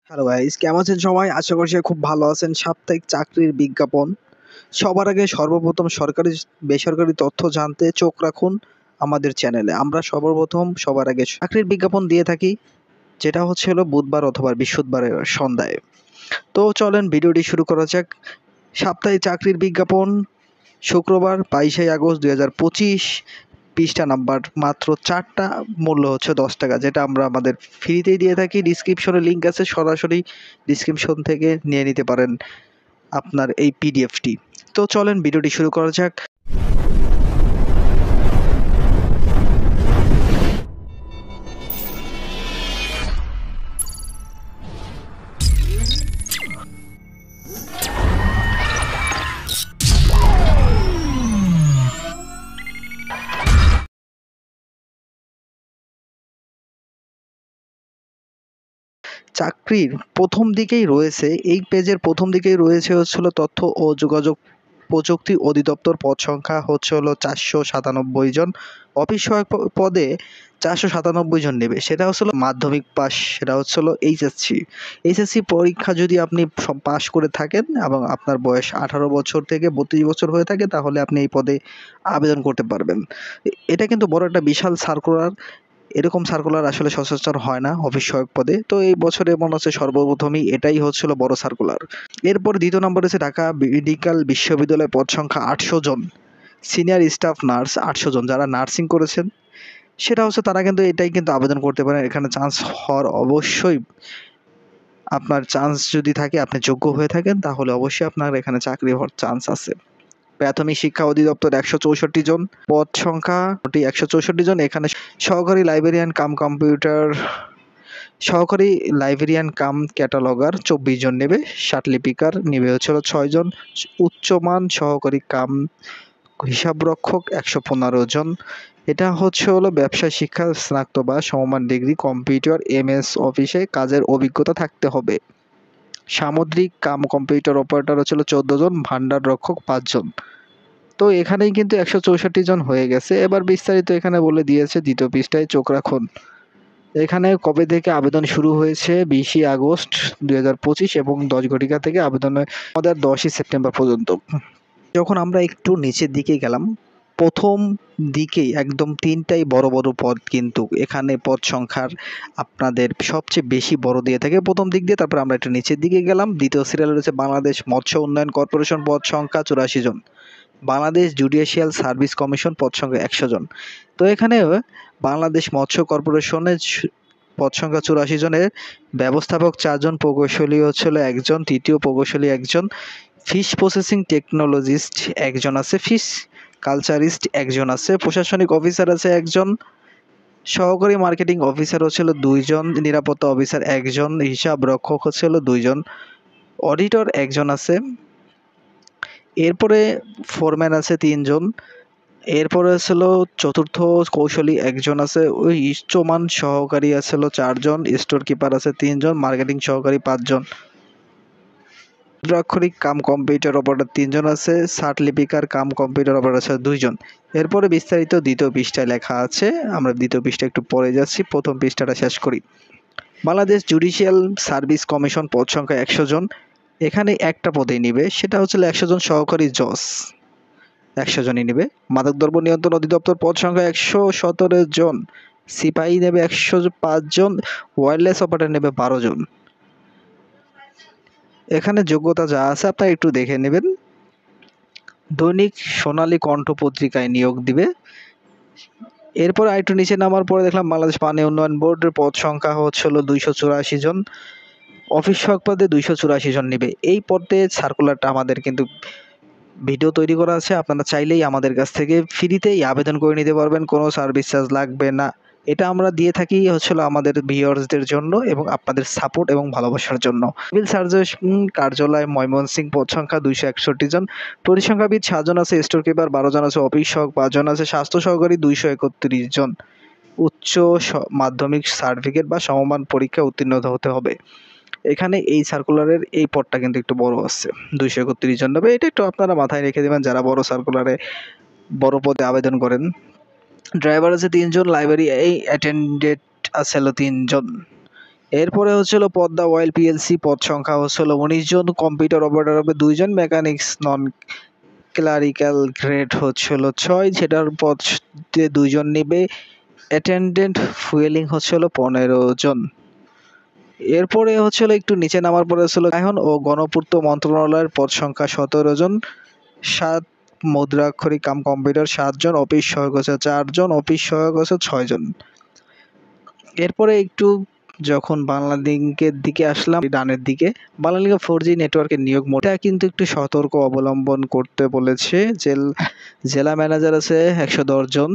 Hello guys, কেমন আছেন সবাই? আশা করছি খুব ভালো আছেন। সাপ্তাহিক চাকরির বিজ্ঞাপন সবার আগে সর্বপ্রথম সরকারি বেসরকারি তথ্য জানতে চোখ রাখুন আমাদের চ্যানেলে। আমরা সর্বপ্রথম সবার আগে চাকরির বিজ্ঞাপন দিয়ে থাকি, যেটা হলো বুধবার অথবা বৃহস্পতিবারের সন্ধ্যায়। তো চলেন ভিডিওটি শুরু করা যাক। সাপ্তাহিক চাকরির বিজ্ঞাপন শুক্রবার 22 আগস্ট 2025, পৃষ্ঠা নাম্বার মাত্র 4টা, মূল্য হচ্ছে 10 টাকা, যেটা আমরা আমাদের ফ্রিতেই দিয়ে থাকি। ডিসক্রিপশনে লিঙ্ক আছে, সরাসরি ডিসক্রিপশন থেকে নিয়ে নিতে পারেন আপনার এই পিডিএফটি। তো চলেন ভিডিওটি শুরু করা যাক। চাকরির প্রথম দিকেই রয়েছে, এই পেজের প্রথম দিকেই রয়েছে তথ্য ও যোগাযোগ প্রযুক্তি অধিদপ্তর। পদ সংখ্যা হলো 497 জন। অফিস সহায়ক পদে 497 জন নেবে। সেটা মাধ্যমিক পাস, সেটা এইচএসসি পরীক্ষা যদি আপনি পাস করে থাকেন এবং আপনার বয়স 18 বছর থেকে 32 বছর হয়ে থাকে, তাহলে আপনি এই পদে আবেদন করতে পারবেন। এটা কিন্তু বড় একটা বিশাল সার্কুলার। এরকম সার্কুলার আসলে সচরাচর হয় না অফিস সহায়ক পদে। তো এই বছরে মনে হচ্ছে সর্বপ্রথমই এটাই বড় সার্কুলার। এরপর দ্বিতীয় নম্বরে আছে ঢাকা মেডিকেল বিশ্ববিদ্যালয়। পদ সংখ্যা 800 জন। সিনিয়র স্টাফ নার্স 800 জন। যারা নার্সিং করেছেন সেটা তারা কিন্তু এটাই আবেদন করতে পারেন। এখানে চান্স হওয়ার অবশ্যই, আপনার চান্স যদি থাকে, আপনি যোগ্য হয়ে থাকেন, তাহলে অবশ্যই আপনার এখানে চাকরি হওয়ার চান্স আছে। প্রাথমিক শিক্ষা অধিদপ্তর 164 জন। পদ সংখ্যা 164 জন। এখানে সহকারী লাইব্রেরিয়ান কাম ক্যাটালগার 24 জন নেবে। লিপিকার নেবে 6 জন। উচ্চমান সহকারী কাম হিসাবরক্ষক 115 জন। এটা ব্যবসায় শিক্ষা স্নাতক বা সমমান ডিগ্রি, কম্পিউটার MS অফিসে কাজের অভিজ্ঞতা থাকতে হবে। সামুদ্রিক কাম কম্পিউটার অপারেটর 14 জন। ভান্ডার রক্ষক 5 জন। তো এখানেই কিন্তু 164 জন হয়ে গেছে। এবার বিস্তারিত এখানে বলে দিয়েছে, দ্বিতীয় পৃষ্ঠায় চোখ রাখুন। এখানে কবে থেকে আবেদন শুরু হয়েছে? 20 আগস্ট 2025 এবং 10 ঘটিকা থেকে আবেদনের 10 সেপ্টেম্বর পর্যন্ত। যখন আমরা একটু নিচের দিকে গেলাম, প্রথম দিকেই একদম 3টাই বড় বড় পদ, কিন্তু এখানে পদ সংখ্যার আপনাদের সবচেয়ে বেশি বড় দিয়ে থাকে প্রথম দিক দিয়ে। তারপর আমরা একটু নিচের দিকে গেলাম, দ্বিতীয় সিরিয়াল রয়েছে বাংলাদেশ মৎস্য উন্নয়ন কর্পোরেশন। পদ সংখ্যা 84 জন। Bangladesh judicial service commission. পদ সংখ্যা 100 জন। তো এখানে বাংলাদেশ মৎস্য কর্পোরেশনের পদ সংখ্যা 84 জনের। ব্যবস্থাপক 4 জন। প্রকৌশলী 1 জন। তৃতীয় প্রকৌশলী 1 জন। ফিশ প্রসেসিং টেকনোলজিস্ট 1 জন আছে। ফিশ কালচারিস্ট 1 জন আছে। প্রশাসনিক অফিসার আছে 1 জন। সহকারী মার্কেটিং অফিসার 2 জন। নিরাপত্তা অফিসার 1 জন। হিসাব রক্ষক 2 জন। অডিটর 1 জন আছে। এরপরে ফোরম্যান আছে 3 জন। এরপরে চতুর্থ কৌশলী 1 জন আছে। ওই উচ্চমান সহকারী আছে 4 জন। স্টোর কিপার আছে 3 জন। মার্কেটিং সহকারী 5 জন। মুদ্রাক্ষরিক কাম কম্পিউটার অপারেটর 3 জন আছে। লিপিকার কাম কম্পিউটার অপারেটর আছে 2 জন। এরপরে বিস্তারিত দ্বিতীয় পৃষ্ঠায় লেখা আছে। আমরা দ্বিতীয় পৃষ্ঠা একটু পরে যাচ্ছি, প্রথম পৃষ্ঠাটা শেষ করি। Bangladesh judicial service commission. পদ সংখ্যা 100 জন। এখানে একটা পদেই নিবে, সেটা 100 জন সহকারী জজ, 100 জনই নেবে। মাদকদ্রব্য নিয়ন্ত্রণ অধিদপ্তর। পদ সংখ্যা 117 জন। সিপাহী নেবে 105 জন। ওয়্যারলেস অপারেটর নেবে 12 জন। এখানে যোগ্যতা যা আছে আপনারা একটু দেখে নেবেন। দৈনিক সোনালী কণ্ঠ পত্রিকায় নিয়োগ দিবে। এরপর আরেকটু নিচে নামার পরে দেখলাম বাংলাদেশ পানি উন্নয়ন বোর্ডের পদ সংখ্যা 284 জন। অফিস সহায়ক পদে 284 জন নেবে। এই পদে সার্কুলারটা আমাদের কিন্তু ভিডিও তৈরি করা আছে, আপনারা চাইলেই আমাদের কাছ থেকে ফ্রিতেই আবেদন করে নিতে পারবেন, কোনো সার্ভিস চার্জ লাগবে না। এটা আমরা দিয়ে থাকি আমাদের ভিউয়ার্সদের জন্য এবং আপনাদের সাপোর্ট এবং ভালোবাসার জন্য। সিভিল সার্জন কার্যালয় ময়মনসিংহ। পদ সংখ্যা 261 জন। পরিসংখ্যাবিদ 7 জন আছে। স্টোর কিপার 12 জন আছে। অফিস সহক 5 জন আছে। স্বাস্থ্য সহকারী 231 জন। উচ্চ মাধ্যমিক সার্টিফিকেট বা সমমান পরীক্ষা উত্তীর্ণ হতে হবে। এখানে এই সার্কুলারের এই পদটা কিন্তু একটু বড় আছে, 231 জন নেবে। এটা একটু আপনারা মাথায় রেখে দেবেন যারা বড় সার্কুলারে বড় পদে আবেদন করেন। ড্রাইভার আছে 3 জন। লাইব্রেরি অ্যাটেন্ডেন্ট আছে 3 জন। এরপরে হচ্ছিল পদ্মা অয়েল পিএলসি, পদ সংখ্যা হচ্ছিল 19 জন, কম্পিউটার অপারেটর হবে 2 জন, মেকানিক্স নন ক্লারিক্যাল গ্রেড হচ্ছিল 6, সেটার পদ 2 জন নেবে। অ্যাটেন্ডেন্ট ফুয়েলিং হচ্ছিল 15 জন। এরপরে হচ্ছিল একটু নিচে নামার পরে হচ্ছিল আয়ন ও গণপূর্ত মন্ত্রণালয়ের পদ সংখ্যা 17 জন, 7 মুদ্রাক্ষরিক কাম কম্পিউটার 7 জন, অফিস সহায়ক হচ্ছে 4 জন, অফিস সহায়ক হচ্ছে 6 জন। এরপরে একটু যখন বাংলালিংকের দিকে আসলাম, ডানের দিকে বাংলালিংকে 4G নেটওয়ার্কের নিয়োগ মোডটা কিন্তু একটু সতর্ক অবলম্বন করতে বলেছে। জেলা ম্যানেজার আছে 110 জন,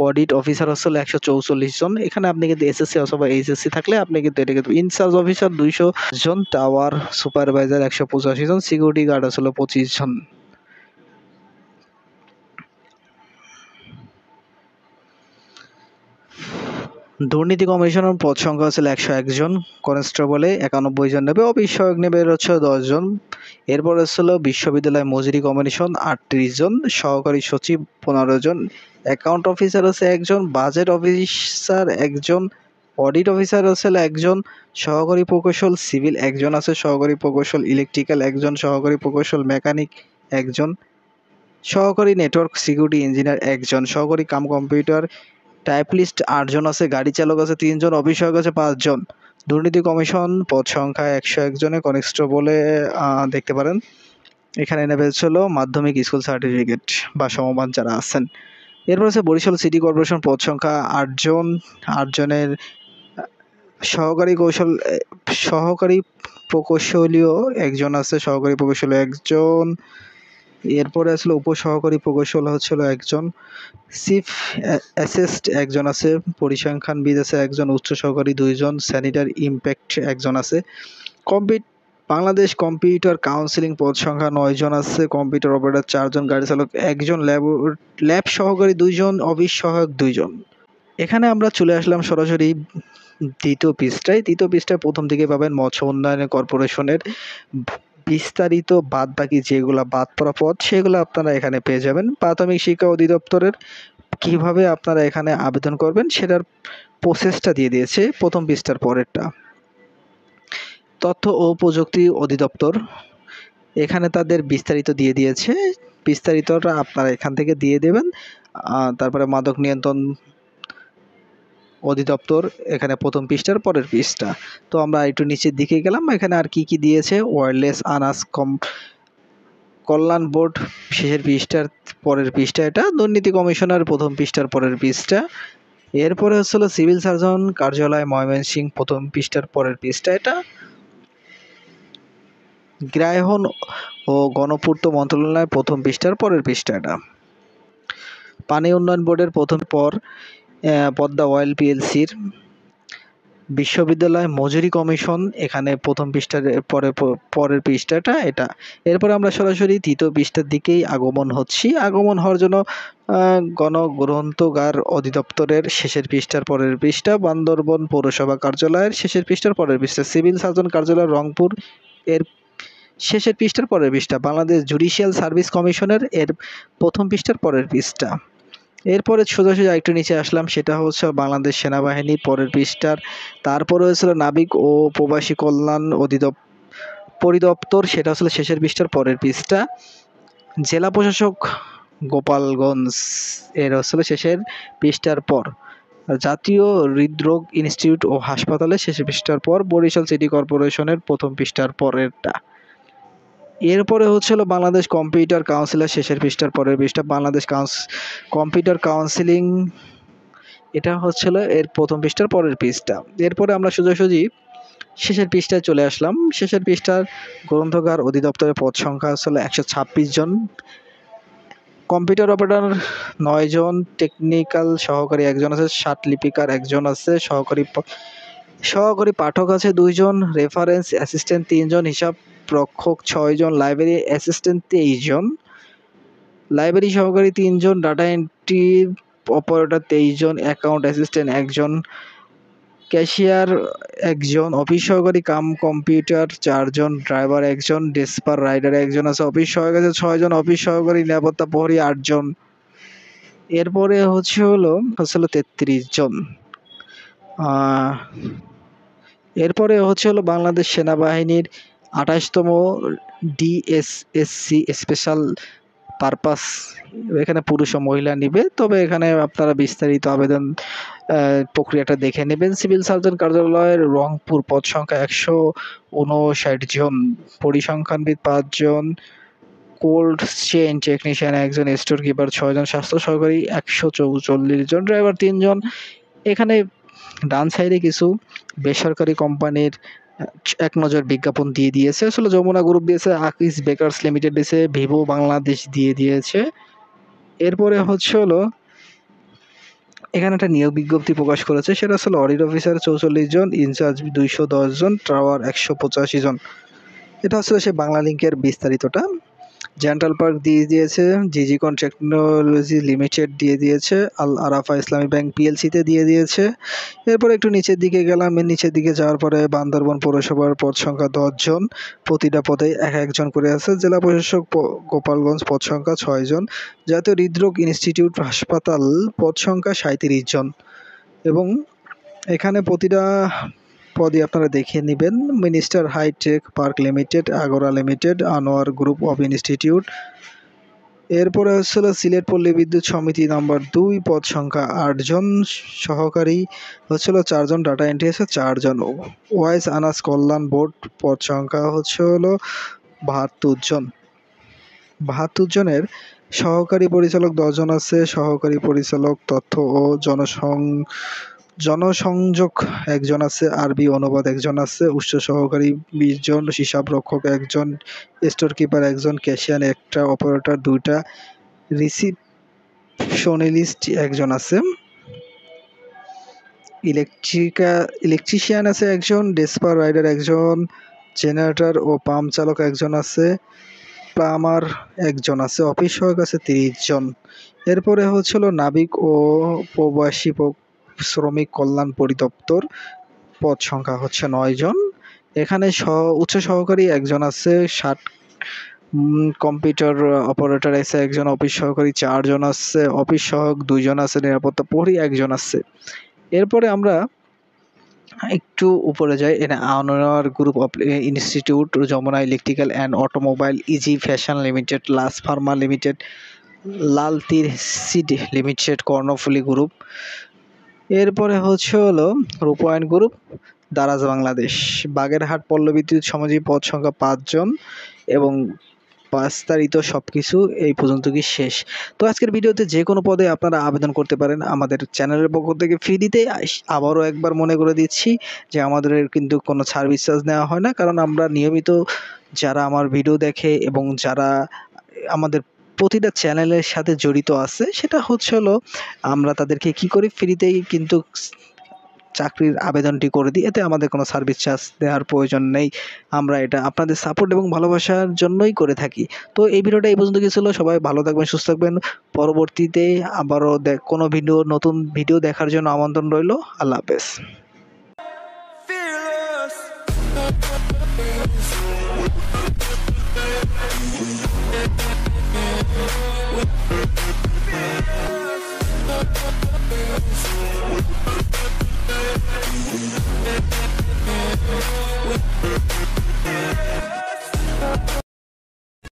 অডিট অফিসার হচ্ছে 144 জন। এখানে আপনি কিন্তু এসএসসি অথবা এইচএসসি থাকলে আপনি কিন্তু এটা কিন্তু ইনচার্জ অফিসার 200 জন, টাওয়ার সুপারভাইজার 185 জন, সিকিউরিটি গার্ড আসলে 25 জন। দুর্নীতি কমিশনের পদ সংখ্যা হচ্ছে 101 জন, কনস্টেবলে 91 জন নেবে, অফিস সহায়ক নেবে হচ্ছে 10 জন। এরপর হচ্ছিল বিশ্ববিদ্যালয় মজুরি কমিশন 38 জন, সহকারী সচিব 15 জন, অ্যাকাউন্ট অফিসার হচ্ছে 1 জন, বাজেট অফিসার 1 জন, অডিট অফিসার হচ্ছে 1 জন, সহকারী প্রকৌশল সিভিল 1 জন আছে, সহকারী প্রকৌশল ইলেকট্রিক্যাল 1 জন, সহকারী প্রকৌশল মেকানিক 1 জন, সহকারী নেটওয়ার্ক সিকিউরিটি ইঞ্জিনিয়ার 1 জন, সহকারী কাম কম্পিউটার টাইপলিস্ট 8 জন আছে, গাড়ি চালক আছে 3 জন, অফিস সহায়ক আছে 5 জন। দুর্নীতি কমিশন পদ সংখ্যা 101 জনে, কনস্টেবলে দেখতে পারেন এখানে নেবে হচ্ছিল মাধ্যমিক স্কুল সার্টিফিকেট বা সমমান যারা আছেন। এরপর আছে বরিশাল সিটি কর্পোরেশন পদ সংখ্যা 8 জন, 8 জনের সহকারী প্রকৌশলীয় 1 জন আছে, সহকারী প্রকৌশলী 1 জন। এরপরে আসলে উপসহকারী প্রকৌশল হচ্ছিল 1 জন, চিফ অ্যাসিস্ট 1 জন আছে, পরিসংখ্যানবিদ আছে 1 জন, উচ্চ সহকারী 2 জন, স্যানিটারি ইম্প্যাক্ট 1 জন আছে। বাংলাদেশ কম্পিউটার কাউন্সিলিং পদ সংখ্যা 9 জন আছে, কম্পিউটার অপারেটর 4 জন, গাড়ি চালক 1 জন, ল্যাব সহকারী 2 জন, অফিস সহায়ক 2 জন। এখানে আমরা চলে আসলাম সরাসরি দ্বিতীয় পৃষ্ঠায়। দ্বিতীয় পৃষ্ঠায় প্রথম দিকে পাবেন মৎস্য উন্নয়ন কর্পোরেশনের বিস্তারিত বাদ বাকি যেগুলো বাদ পড়া পদ সেগুলো আপনারা এখানে পেয়ে যাবেন। প্রাথমিক শিক্ষা অধিদপ্তরের কিভাবে আপনারা এখানে আবেদন করবেন সেটার প্রসেসটা দিয়ে দিয়েছে প্রথম পৃষ্ঠার পরেরটা। তথ্য ও প্রযুক্তি অধিদপ্তর এখানে তাদের বিস্তারিত দিয়ে দিয়েছে, বিস্তারিতটা আপনারা এখান থেকে দিয়ে দেবেন। তারপরে মাদক নিয়ন্ত্রণ অধিদপ্তর এখানে প্রথম পৃষ্ঠার পরের পৃষ্ঠা। তো আমরা একটু নিচের দিকে গেলাম, এখানে আর কি কি দিয়েছে, ওয়্যারলেস আনাস কল্যাণ বোর্ড শেষের পৃষ্ঠার পরের পৃষ্ঠা, এটা দুর্নীতি কমিশনার প্রথম পৃষ্ঠার পরের পৃষ্ঠা। এরপরে হচ্ছিল সিভিল সার্জন কার্যালয় ময়মনসিংহ প্রথম পৃষ্ঠার পরের পৃষ্ঠা, এটা গ্রাহন ও গণপূর্ত মন্ত্রণালয় প্রথম পৃষ্ঠার পরের পৃষ্ঠা। এটা পানি উন্নয়ন বোর্ডের প্রথম পর পদ্মা অয়েল পিএলসির বিশ্ববিদ্যালয় মজুরি কমিশন এখানে প্রথম পৃষ্ঠার পরের পৃষ্ঠাটা এটা। এরপরে আমরা সরাসরি তৃতীয় পৃষ্ঠার দিকেই আগমন হচ্ছি। আগমন হওয়ার জন্য গণগ্রন্থাগার অধিদপ্তরের শেষের পৃষ্ঠার পরের পৃষ্ঠা, বান্দরবন পৌরসভা কার্যালয়ের শেষের পৃষ্ঠার পরের পৃষ্ঠা, সিভিল সার্জন কার্যালয় রংপুর এর শেষের পৃষ্ঠার পরের পৃষ্ঠা, বাংলাদেশ জুডিশিয়াল সার্ভিস কমিশনের এর প্রথম পৃষ্ঠার পরের পৃষ্ঠা। এরপরে সোজাসুজি আরেকটু নিচে আসলাম, সেটা হচ্ছে বাংলাদেশ সেনাবাহিনীর পরের পৃষ্ঠার। তারপরে হয়েছিল নাবিক ও প্রবাসী কল্যাণ পরিদপ্তর, সেটা আসলে শেষের পৃষ্ঠার পরের পৃষ্ঠা। জেলা প্রশাসক গোপালগঞ্জ এর আসলে শেষের পৃষ্ঠার পর। জাতীয় হৃদরোগ ইনস্টিটিউট ও হাসপাতালে শেষের পৃষ্ঠার পর। বরিশাল সিটি কর্পোরেশনের প্রথম পৃষ্ঠার পরেরটা। এরপরে হচ্ছিল বাংলাদেশ কম্পিউটার কাউন্সিলের শেষের পৃষ্ঠার পরের পৃষ্ঠা, বাংলাদেশ কম্পিউটার কাউন্সিলিং এটা হচ্ছিল এর প্রথম পৃষ্ঠার পরের পৃষ্ঠা। এরপরে আমরা সোজাসুজি শেষের পৃষ্ঠায় চলে আসলাম। শেষের পৃষ্ঠার গ্রন্থাগার অধিদপ্তরের পদ সংখ্যা আসলে 126 জন, কম্পিউটার অপারেটর 9 জন, টেকনিক্যাল সহকারী 1 জন আছে, লিপিকার 1 জন আছে, সহকারী পাঠক আছে 2 জন, রেফারেন্স অ্যাসিস্ট্যান্ট 3 জন, হিসাব রক্ষক 6 জন, লাইব্রেরি অ্যাসিস্ট্যান্ট 23 জন, লাইব্রেরি সহকারী 3 জন, ডাটা এন্ট্রি অপারেটর 23 জন, অ্যাকাউন্ট অ্যাসিস্ট্যান্ট 1 জন, ক্যাশিয়ার 1 জন, অফিস সহকারী কাম কম্পিউটার 4 জন, ড্রাইভার 1 জন, ডেসপার রাইডার 1 জন আছে, অফিস সহায়ক আছে 6 জন, অফিস সহকারী নিরাপত্তা প্রহরী 8 জন। এরপরে হলো 33 জন। এরপরে হলো বাংলাদেশ সেনাবাহিনীর ২৮তম ডিএসএসসি স্পেশাল পারপাস, এখানে পুরুষ ও মহিলা নিবে, তবে এখানে আপনারা বিস্তারিত আবেদন প্রক্রিয়াটা দেখে নেবেন। সিভিল সার্জন কার্যালয়ের রংপুর, পদ সংখ্যা ১৫৯ জন, পরিসংখ্যানবিদ ৫ জন, কোল্ড চেইন টেকনিশিয়ান ১ জন, স্টোর কিপার ৬ জন, স্বাস্থ্য সহকারী ১৪৪ জন, ড্রাইভার ৩ জন। এখানে ডান সাইডে কিছু বেসরকারি কোম্পানির এক নজর বিজ্ঞাপন দিয়ে দিয়েছে। আসলে যমুনা গ্রুপ দিয়েছে, আকিস বেকার্স লিমিটেড দিয়েছে, ভিভো বাংলাদেশ দিয়ে দিয়েছে। এরপরে হলো এখানে একটা নিয়োগ বিজ্ঞপ্তি প্রকাশ করেছে, সেটা হলো অডিট অফিসার ৪৪ জন, ইনচার্জ ২১০ জন, টাওয়ার ১৮৫ জন। এটা হচ্ছে সে বাংলা লিঙ্কের বিস্তারিতটা। জেন্টাল পার্ক দিয়ে দিয়েছে, জিজিকন টেকনোলজি লিমিটেড দিয়ে দিয়েছে, আল আরাফা ইসলামী ব্যাংক পিএলসিতে দিয়ে দিয়েছে। এরপর একটু নিচের দিকে গেলাম, নিচের দিকে যাওয়ার পরে বান্দরবান পৌরসভার পদ সংখ্যা ১০ জন, প্রতিটা পদে এক জন করে আছে। জেলা প্রশাসক গোপালগঞ্জ পদ সংখ্যা ৬ জন, জাতীয় হৃদরোগ ইনস্টিটিউট হাসপাতাল পদ সংখ্যা ৩৭ জন। এবং এখানে প্রতিটা পদে আপনারা দেখে নেবেন। Minister hi tech park limited, Agra limited, Anwar group of institute. এরপরে হলো সিলেট পল্লী বিদ্যুৎ সমিতি নাম্বার ২, পদ সংখ্যা ৮ জন, সহকারী হলো ৪ জন, ডাটা এন্ট্রি আছে ৪ জন। ওয়াইস আনাস কল্যাণ বোর্ড পদ সংখ্যা হলো ৭২ জন। ৭২ জনের সহকারী পরিচালক ১০ জন আছে, সহকারী পরিচালক তথ্য ও জনসংযোগ ১ জন আছে, আরবি অনুবাদ ১ জন আছে, উচ্চ সহকারী ২০ জন, হিসাব রক্ষক ১ জন, স্টোর কিপার 1 জন, ক্যাশিয়ার 1টা, অপারেটর 2টা, রিসিপশনিস্ট 1 জন আছে, ইলেকট্রিশিয়ান আছে 1 জন, ডেসপার রাইডার 1 জন, জেনারেটর ও পাম্প চালক 1 জন আছে, প্লামার 1 জন আছে, অফিস সহায়ক আছে 30 জন। এরপরে হলো নাবিক ও প্রবাসী শ্রমিক কল্যাণ পরিদপ্তর, পদ সংখ্যা ৯ জন। এখানে উচ্চ সহকারী 1 জন আছে, কম্পিউটার অপারেটর আছে 1 জন, অফিস সহকারী 4 জন আছে, অফিস সহায়ক 2 জন আছে, নিরাপত্তা প্রহরী 1 জন আছে। এরপরে আমরা একটু উপরে যাই, Anwar group of institute, Jamuna electrical and automobile, easy fashion limited, লাস pharma limited, Lal Teer seed limited, Karnaphuli group. এরপরে হলো রূপায়ণ গ্রুপ, দারাজ বাংলাদেশ, বাগেরহাট পল্লবিদ্যুৎ সমিতি, পদ সংখ্যা 5 জন। এবং বিস্তারিত সবকিছু এই পর্যন্ত কি শেষ। তো আজকের ভিডিওতে যে কোনো পদে আপনারা আবেদন করতে পারেন আমাদের চ্যানেলের পক্ষ থেকে ফ্রিতে। আবারও একবার মনে করে দিচ্ছি যে আমাদের কিন্তু কোনো সার্ভিস চার্জ নেওয়া হয় না, কারণ আমরা নিয়মিত যারা আমার ভিডিও দেখে এবং যারা আমাদের প্রতিটা চ্যানেলের সাথে জড়িত আছে, সেটা হলো আমরা তাদেরকে কি করি, ফ্রিতেই কিন্তু চাকরির আবেদনটি করে দিই, এতে আমাদের কোনো সার্ভিস চার্জ দেওয়ার প্রয়োজন নেই। আমরা এটা আপনাদের সাপোর্ট এবং ভালোবাসার জন্যই করে থাকি। তো এই ভিডিওটা এই পর্যন্ত ছিল। সবাই ভালো থাকবেন, সুস্থ থাকবেন। পরবর্তীতে আবারও কোনো নতুন ভিডিও দেখার জন্য আমন্ত্রণ রইল। আল্লাহ হাফেজ।